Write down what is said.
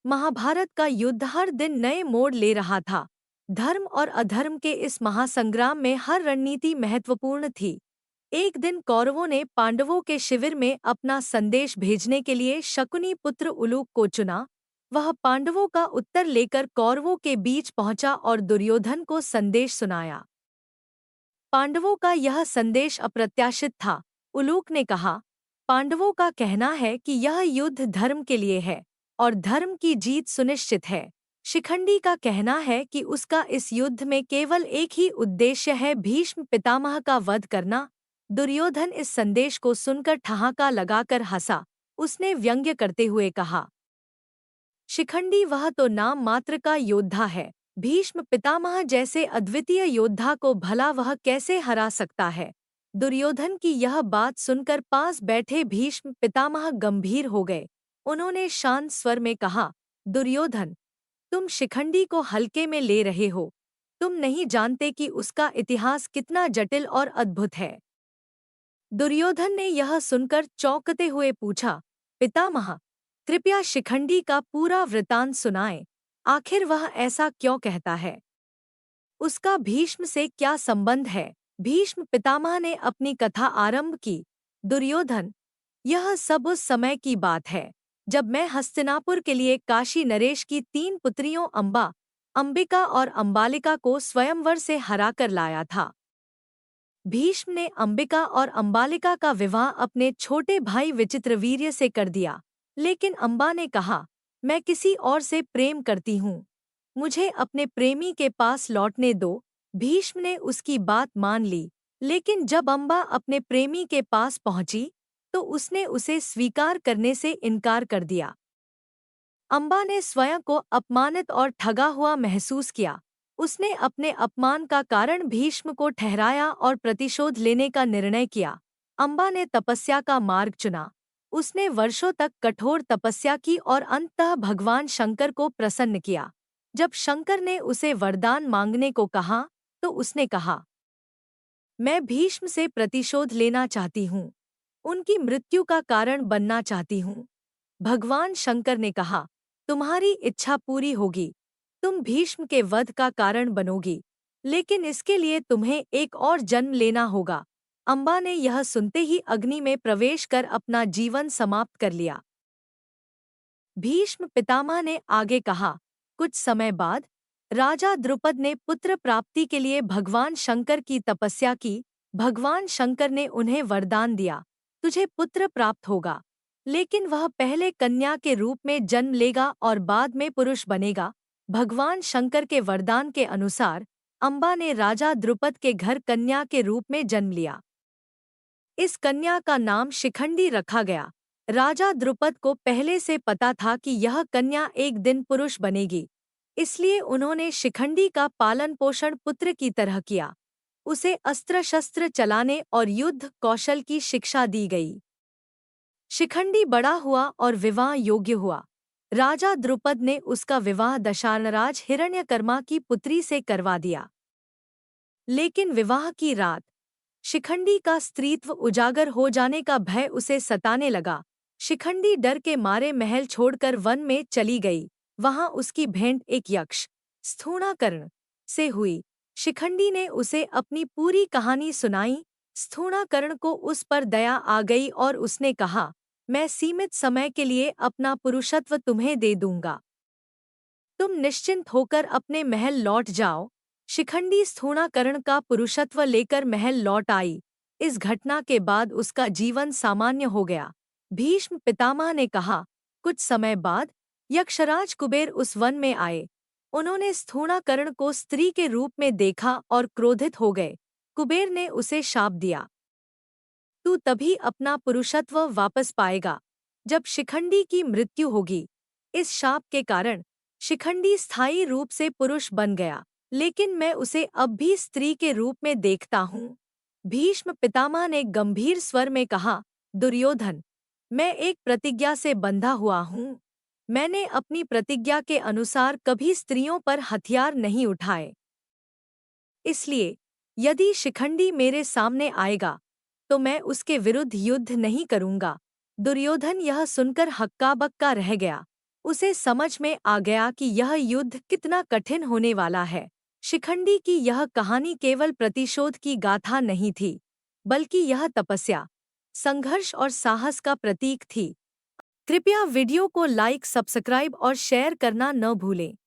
महाभारत का युद्ध हर दिन नए मोड़ ले रहा था। धर्म और अधर्म के इस महासंग्राम में हर रणनीति महत्वपूर्ण थी। एक दिन कौरवों ने पांडवों के शिविर में अपना संदेश भेजने के लिए शकुनी पुत्र उलूक को चुना। वह पांडवों का उत्तर लेकर कौरवों के बीच पहुंचा और दुर्योधन को संदेश सुनाया। पांडवों का यह संदेश अप्रत्याशित था। उलूक ने कहा, पांडवों का कहना है कि यह युद्ध धर्म के लिए है और धर्म की जीत सुनिश्चित है। शिखंडी का कहना है कि उसका इस युद्ध में केवल एक ही उद्देश्य है, भीष्म पितामह का वध करना। दुर्योधन इस संदेश को सुनकर ठहाका लगाकर हंसा। उसने व्यंग्य करते हुए कहा, शिखंडी वह तो नाम मात्र का योद्धा है। भीष्म पितामह जैसे अद्वितीय योद्धा को भला वह कैसे हरा सकता है। दुर्योधन की यह बात सुनकर पास बैठे भीष्म पितामह गंभीर हो गए। उन्होंने शांत स्वर में कहा, दुर्योधन, तुम शिखंडी को हल्के में ले रहे हो। तुम नहीं जानते कि उसका इतिहास कितना जटिल और अद्भुत है। दुर्योधन ने यह सुनकर चौंकते हुए पूछा, पितामह, कृपया शिखंडी का पूरा वृतांत सुनाएं। आखिर वह ऐसा क्यों कहता है? उसका भीष्म से क्या संबंध है? भीष्म पितामह ने अपनी कथा आरंभ की। दुर्योधन, यह सब उस समय की बात है जब मैं हस्तिनापुर के लिए काशी नरेश की 3 पुत्रियों अंबा, अंबिका और अंबालिका को स्वयंवर से हराकर लाया था। भीष्म ने अंबिका और अंबालिका का विवाह अपने छोटे भाई विचित्रवीर्य से कर दिया, लेकिन अंबा ने कहा, मैं किसी और से प्रेम करती हूँ, मुझे अपने प्रेमी के पास लौटने दो। भीष्म ने उसकी बात मान ली, लेकिन जब अंबा अपने प्रेमी के पास पहुंची तो उसने उसे स्वीकार करने से इनकार कर दिया। अंबा ने स्वयं को अपमानित और ठगा हुआ महसूस किया। उसने अपने अपमान का कारण भीष्म को ठहराया और प्रतिशोध लेने का निर्णय किया। अंबा ने तपस्या का मार्ग चुना। उसने वर्षों तक कठोर तपस्या की और अंततः भगवान शंकर को प्रसन्न किया। जब शंकर ने उसे वरदान मांगने को कहा तो उसने कहा, मैं भीष्म से प्रतिशोध लेना चाहती हूँ, उनकी मृत्यु का कारण बनना चाहती हूँ। भगवान शंकर ने कहा, तुम्हारी इच्छा पूरी होगी, तुम भीष्म के वध का कारण बनोगी, लेकिन इसके लिए तुम्हें एक और जन्म लेना होगा। अंबा ने यह सुनते ही अग्नि में प्रवेश कर अपना जीवन समाप्त कर लिया। भीष्म पितामह ने आगे कहा, कुछ समय बाद राजा द्रुपद ने पुत्र प्राप्ति के लिए भगवान शंकर की तपस्या की। भगवान शंकर ने उन्हें वरदान दिया, तुझे पुत्र प्राप्त होगा, लेकिन वह पहले कन्या के रूप में जन्म लेगा और बाद में पुरुष बनेगा। भगवान शंकर के वरदान के अनुसार अंबा ने राजा द्रुपद के घर कन्या के रूप में जन्म लिया। इस कन्या का नाम शिखंडी रखा गया। राजा द्रुपद को पहले से पता था कि यह कन्या एक दिन पुरुष बनेगी, इसलिए उन्होंने शिखंडी का पालन पोषण पुत्र की तरह किया। उसे अस्त्र शस्त्र चलाने और युद्ध कौशल की शिक्षा दी गई। शिखंडी बड़ा हुआ और विवाह योग्य हुआ। राजा द्रुपद ने उसका विवाह दशानराज हिरण्यकर्मा की पुत्री से करवा दिया। लेकिन विवाह की रात शिखंडी का स्त्रीत्व उजागर हो जाने का भय उसे सताने लगा। शिखंडी डर के मारे महल छोड़कर वन में चली गई। वहां उसकी भेंट एक यक्ष स्थूणाकर्ण से हुई। शिखंडी ने उसे अपनी पूरी कहानी सुनाई। स्थूणाकर्ण को उस पर दया आ गई और उसने कहा, मैं सीमित समय के लिए अपना पुरुषत्व तुम्हें दे दूंगा, तुम निश्चिंत होकर अपने महल लौट जाओ। शिखंडी स्थूणाकर्ण का पुरुषत्व लेकर महल लौट आई। इस घटना के बाद उसका जीवन सामान्य हो गया। भीष्म पितामह ने कहा, कुछ समय बाद यक्षराज कुबेर उस वन में आए। उन्होंने स्थूणाकर्ण को स्त्री के रूप में देखा और क्रोधित हो गए। कुबेर ने उसे शाप दिया, तू तभी अपना पुरुषत्व वापस पाएगा जब शिखंडी की मृत्यु होगी। इस शाप के कारण शिखंडी स्थायी रूप से पुरुष बन गया, लेकिन मैं उसे अब भी स्त्री के रूप में देखता हूँ। भीष्म पितामह ने गंभीर स्वर में कहा, दुर्योधन, मैं एक प्रतिज्ञा से बंधा हुआ हूँ। मैंने अपनी प्रतिज्ञा के अनुसार कभी स्त्रियों पर हथियार नहीं उठाए। इसलिए यदि शिखंडी मेरे सामने आएगा तो मैं उसके विरुद्ध युद्ध नहीं करूंगा। दुर्योधन यह सुनकर हक्का बक्का रह गया। उसे समझ में आ गया कि यह युद्ध कितना कठिन होने वाला है। शिखंडी की यह कहानी केवल प्रतिशोध की गाथा नहीं थी, बल्कि यह तपस्या, संघर्ष और साहस का प्रतीक थी। कृपया वीडियो को लाइक, सब्सक्राइब और शेयर करना न भूलें।